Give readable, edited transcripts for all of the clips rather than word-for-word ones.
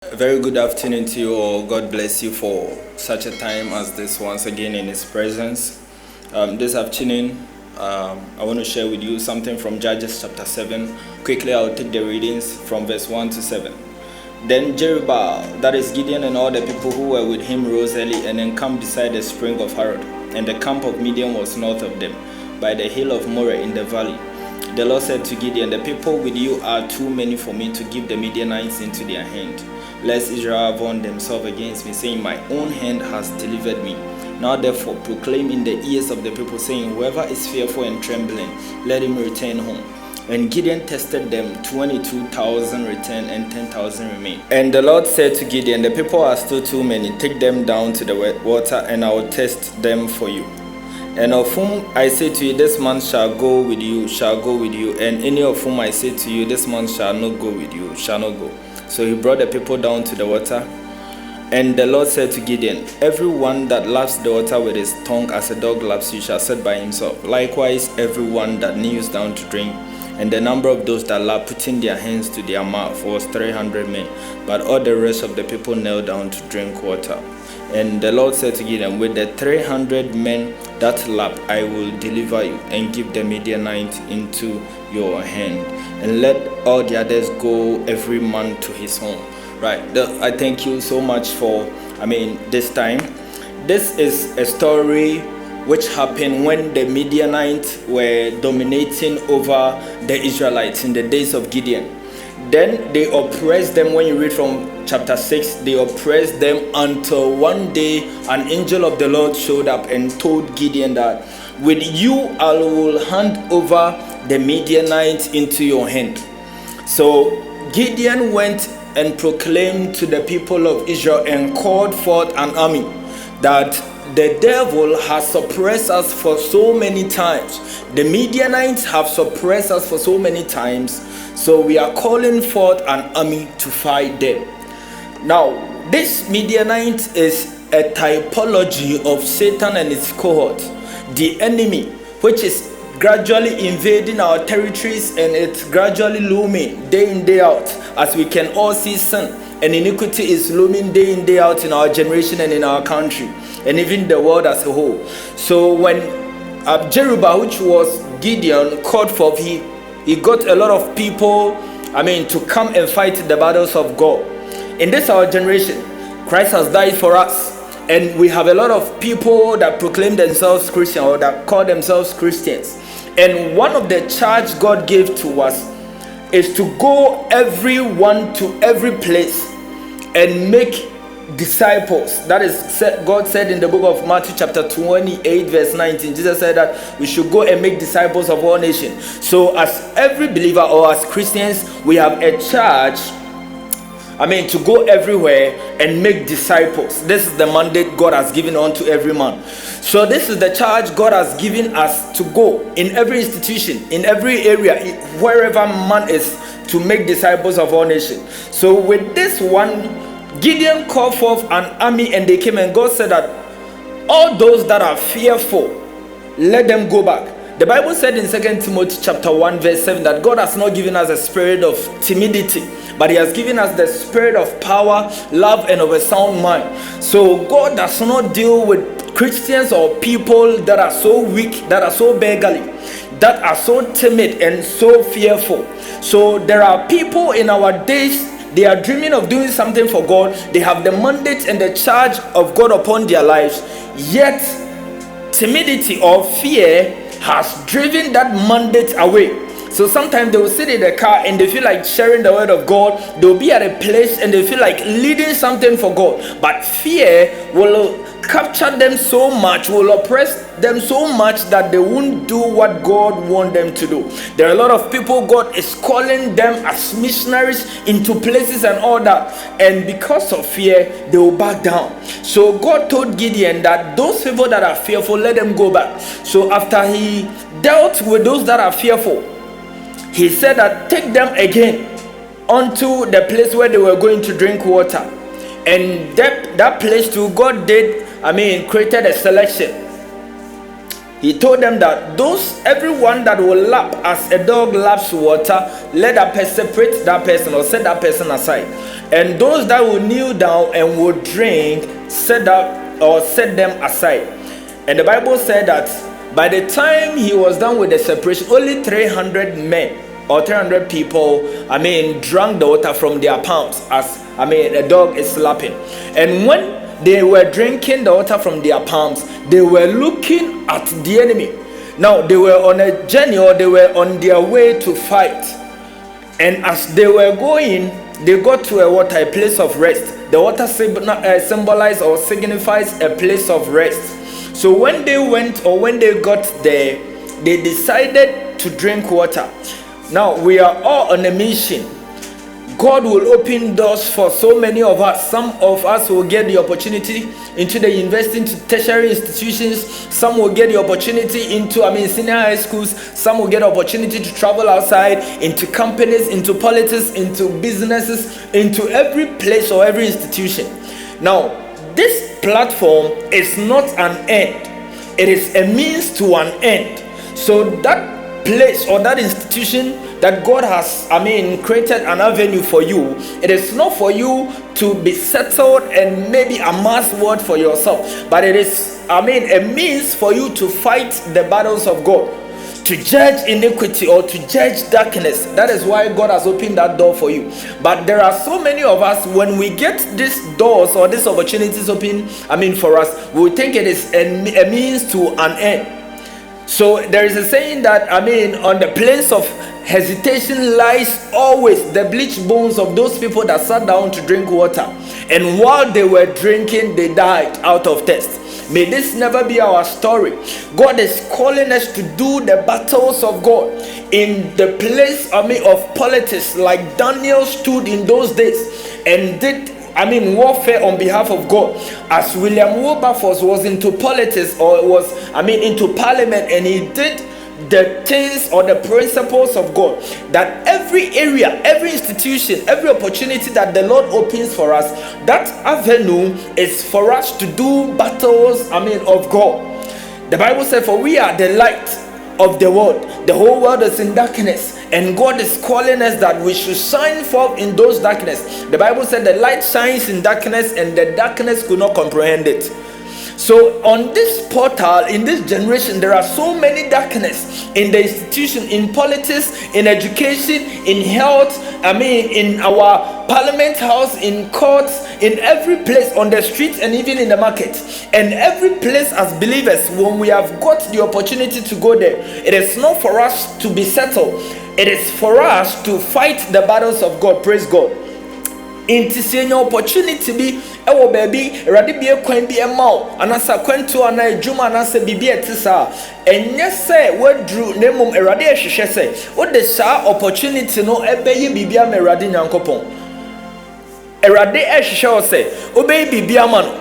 A very good afternoon to you all. God bless you for such a time as this once again in His presence. This afternoon, I want to share with you something from Judges chapter 7. Quickly, I'll take the readings from verse 1 to 7. Then Jerubbaal, that is Gideon, and all the people who were with him rose early and encamped beside the spring of Harod. And the camp of Midian was north of them, by the hill of Moreh in the valley. The Lord said to Gideon, "The people with you are too many for me to give the Midianites into their hand, lest Israel avenge themselves against me, saying, My own hand has delivered me. Now therefore proclaim in the ears of the people, saying, Whoever is fearful and trembling, let him return home." And Gideon tested them, 22,000 returned and 10,000 remained. And the Lord said to Gideon, "The people are still too many. Take them down to the water, and I will test them for you. And of whom I say to you, this man shall go with you, and any of whom I say to you, this man shall not go with you, shall not go." So he brought the people down to the water. And the Lord said to Gideon, "Everyone that laps the water with his tongue as a dog laps, you shall set by himself. Likewise, everyone that kneels down to drink." And the number of those that lapped, putting their hands to their mouth, was 300 men. But all the rest of the people knelt down to drink water. And the Lord said to Gideon, "With the 300 men that lapped, I will deliver you and give the Midianites into your hand. And let all the others go, every man to his home." Right. I thank you so much for, this time. This is a story which happened when the Midianites were dominating over the Israelites in the days of Gideon. Then they oppressed them. When you read from chapter 6, they oppressed them until one day an angel of the Lord showed up and told Gideon that, "With you I will hand over the Midianites into your hand." So Gideon went and proclaimed to the people of Israel and called forth an army that the devil has suppressed us for so many times. The Midianites have suppressed us for so many times. So we are calling forth an army to fight them. Now, this Midianite is a typology of Satan and his cohort, the enemy, which is gradually invading our territories, and it's gradually looming day in, day out, as we can all see sin and iniquity is looming day in, day out in our generation and in our country, and even the world as a whole. So when Jerubbaal, which was Gideon, called for, he got a lot of people, to come and fight the battles of God. In this our generation, Christ has died for us, and we have a lot of people that proclaim themselves Christian or that call themselves Christians. And one of the charge God gave to us is to go everyone to every place and make disciples. That is, God said in the book of Matthew chapter 28 verse 19, Jesus said that we should go and make disciples of all nations. So as every believer, or as Christians, we have a charge, to go everywhere and make disciples. This is the mandate God has given unto every man. So this is the charge God has given us, to go in every institution, in every area, wherever man is, to make disciples of all nations. So with this one, Gideon called forth an army, and they came, and God said that all those that are fearful, let them go back. The Bible said in 2 Timothy chapter 1 verse 7 that God has not given us a spirit of timidity, but He has given us the spirit of power, love, and of a sound mind. So God does not deal with Christians or people that are so weak, that are so beggarly, that are so timid and so fearful. So there are people in our days, they are dreaming of doing something for God. They have the mandate and the charge of God upon their lives, yet timidity or fear has driven that mandate away. So sometimes they will sit in the car and they feel like sharing the word of God. They'll be at a place and they feel like leading something for God, but fear will capture them so much, will oppress them so much that they won't do what God wants them to do. There are a lot of people God is calling them as missionaries into places and all that, and because of fear they will back down. So God told Gideon that those people that are fearful, let them go back. So after he dealt with those that are fearful, he said that take them again onto the place where they were going to drink water. And that place too, God did, created a selection. He told them that everyone that will lap as a dog laps water, let that person separate that person or set that person aside. And those that will kneel down and will drink, set them aside. And the Bible said that by the time he was done with the separation, only 300 men or 300 people, drank the water from their palms as, a dog is lapping. And when they were drinking the water from their palms, they were looking at the enemy. Now they were on a journey, or they were on their way to fight. And as they were going, they got to a place of rest. The water symbolizes or signifies a place of rest. So when they went, or when they got there, they decided to drink water. Now we are all on a mission. God will open doors for so many of us. Some of us will get the opportunity into the university, into tertiary institutions. Some will get the opportunity into senior high schools. Some will get opportunity to travel outside, into companies, into politics, into businesses, into every place or every institution. Now, this platform is not an end. It is a means to an end. So that place or that institution that God has, created an avenue for you, it is not for you to be settled and maybe amass word for yourself, but it is, a means for you to fight the battles of God, to judge iniquity or to judge darkness. That is why God has opened that door for you. But there are so many of us, when we get these doors or these opportunities open, for us, we think it is a means to an end. So there is a saying that, on the place of hesitation lies always the bleached bones of those people that sat down to drink water. And while they were drinking, they died out of thirst. May this never be our story. God is calling us to do the battles of God in the place, of politics, like Daniel stood in those days and did warfare on behalf of God. As William Wilberforce was into politics, or was into parliament, and he did the things or the principles of God, that every area, every institution, every opportunity that the Lord opens for us, that avenue is for us to do battles of God. The Bible said, for we are the light of the world. The whole world is in darkness, and God is calling us that we should shine forth in those darkness. The Bible said the light shines in darkness, and the darkness could not comprehend it. So on this portal, in this generation, there are so many darkness in the institution, in politics, in education, in health, in our parliament house, in courts, in every place, on the streets, and even in the market. And every place as believers, when we have got the opportunity to go there, it is not for us to be settled. It is for us to fight the battles of God. Praise God. Inti senior opportunity bi ewo baby erade bi ekwan bi emao anasa kwantu ana adwuma anasa bibi etisa enye se wadru nemum erade ehwehwe se wo de saa opportunity no ebeye bibi am erade nyankopon erade ehwehwe wo se obeye bibi ama no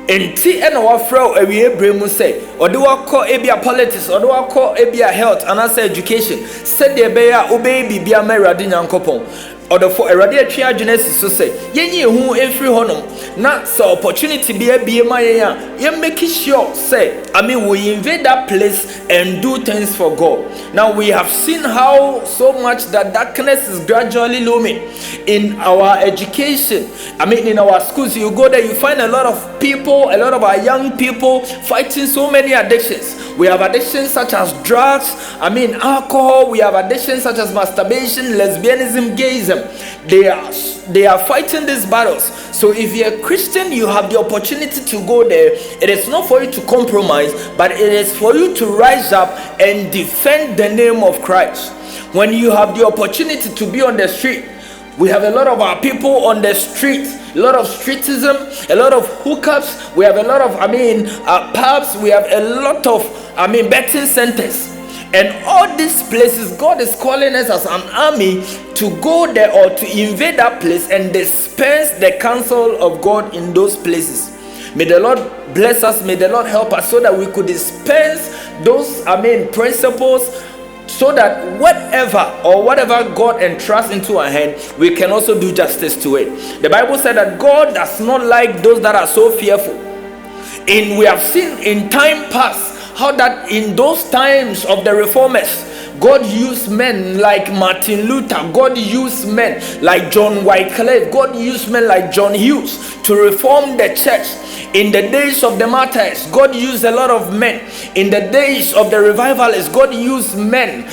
enti ena wafrɛ awie bremu se ode wakɔ ebia politics ode wakɔ ebia health anasa education said de beya obeye bibi am erade nyankopon or for a radiatory agency, so say, ye who every honum, not so opportunity be a maya, you make sure, say, we invade that place and do things for God. Now we have seen how so much that darkness is gradually looming in our education. In our schools, you go there, you find a lot of people, a lot of our young people fighting so many addictions. We have addictions such as drugs, alcohol. We have addictions such as masturbation, lesbianism, gayism. They are fighting these battles. So if you're a Christian, you have the opportunity to go there. It is not for you to compromise, but it is for you to rise up and defend the name of Christ. When you have the opportunity to be on the street, we have a lot of our people on the street, a lot of streetism, a lot of hookups. We have a lot of, pubs. We have a lot of, betting centers. And all these places, God is calling us as an army to go there or to invade that place and dispense the counsel of God in those places. May the Lord bless us. May the Lord help us so that we could dispense those, principles, so that whatever God entrusts into our hand, we can also do justice to it. The Bible said that God does not like those that are so fearful. We have seen in time past how that in those times of the reformers, God used men like Martin Luther. God used men like John Wycliffe. God used men like John Hughes to reform the church. In the days of the martyrs, God used a lot of men. In the days of the revivalists, God used men,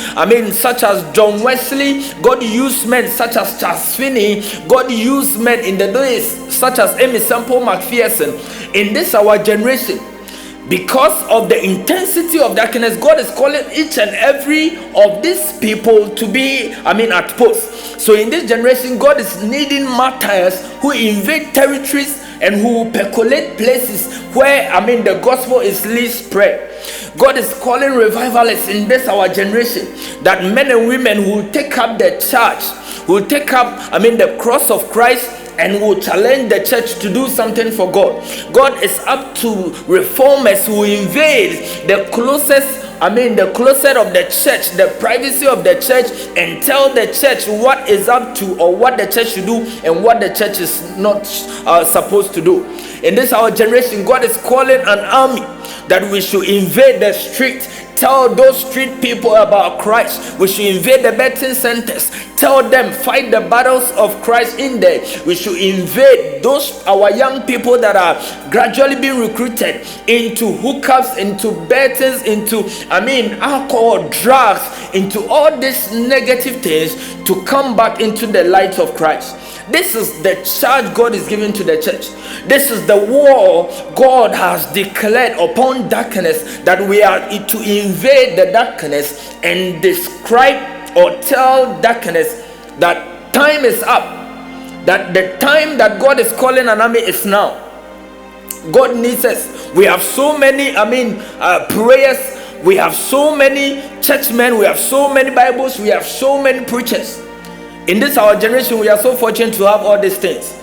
such as John Wesley. God used men such as Charles Finney. God used men in the days such as Amy Semple McPherson. In this our generation, because of the intensity of darkness, God is calling each and every of these people to be, at post. So in this generation, God is needing martyrs who invade territories and who percolate places where, the gospel is least spread. God is calling revivalists in this our generation, that men and women who will take up the charge, who will take up, the cross of Christ, and will challenge the church to do something for God. God is up to reformers who invade the closest, the closet of the church, the privacy of the church, and tell the church what is up to, or what the church should do and what the church is not supposed to do. In this our generation, God is calling an army that we should invade the street. Tell those street people about Christ. We should invade the betting centers. Tell them, fight the battles of Christ in there. We should invade those our young people that are gradually being recruited into hookups, into bettings, into alcohol, drugs, into all these negative things, to come back into the light of Christ. This is the charge God is giving to the church. This is the war God has declared upon darkness, that we are to invade the darkness and describe or tell darkness that time is up, that the time that God is calling an army is now. God needs us. We have so many prayers, we have so many churchmen, we have so many Bibles, we have so many preachers. In this our generation, we are so fortunate to have all these things,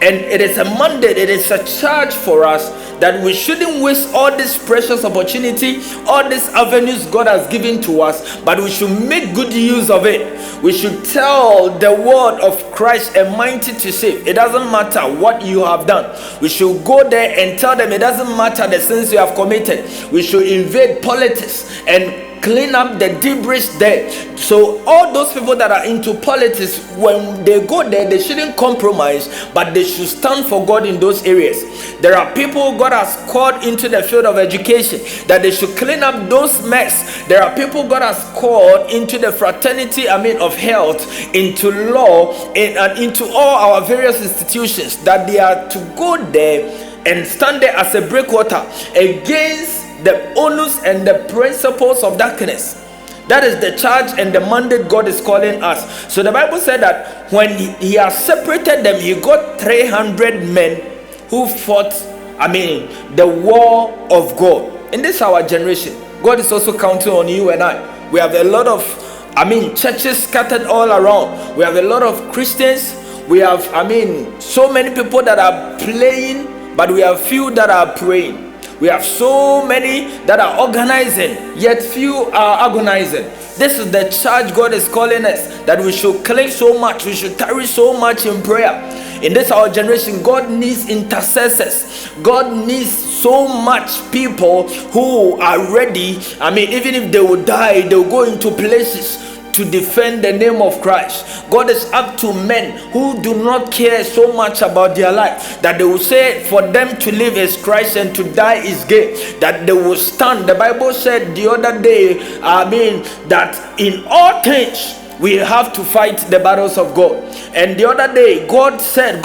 and it is a mandate, it is a charge for us that we shouldn't waste all this precious opportunity, all these avenues God has given to us, but we should make good use of it. We should tell the word of Christ, a mighty to save. It doesn't matter what you have done. We should go there and tell them it doesn't matter the sins you have committed. We should invade politics and clean up the debris there. So all those people that are into politics, when they go there, they shouldn't compromise, but they should stand for God in those areas. There are people God has called into the field of education, that they should clean up those mess. There are people God has called into the fraternity, of health, into law, and into all our various institutions, that they are to go there and stand there as a breakwater against the onus and the principles of darkness. That is the charge and the mandate God is calling us. So the Bible said that when he has separated them, he got 300 men who fought the war of God. In this our generation, God is also counting on you and I. We have a lot of churches scattered all around. We have a lot of Christians. We have so many people that are playing, but we have few that are praying. We have so many that are organizing, yet few are agonizing. This is the charge God is calling us, that we should cling so much, we should tarry so much in prayer. In this our generation, God needs intercessors. God needs so much people who are ready. Even if they will die, they will go into places to defend the name of Christ. God is up to men who do not care so much about their life, that they will say for them to live is Christ and to die is gain, that they will stand. The Bible said the other day, that in all things we have to fight the battles of God. And the other day, God said,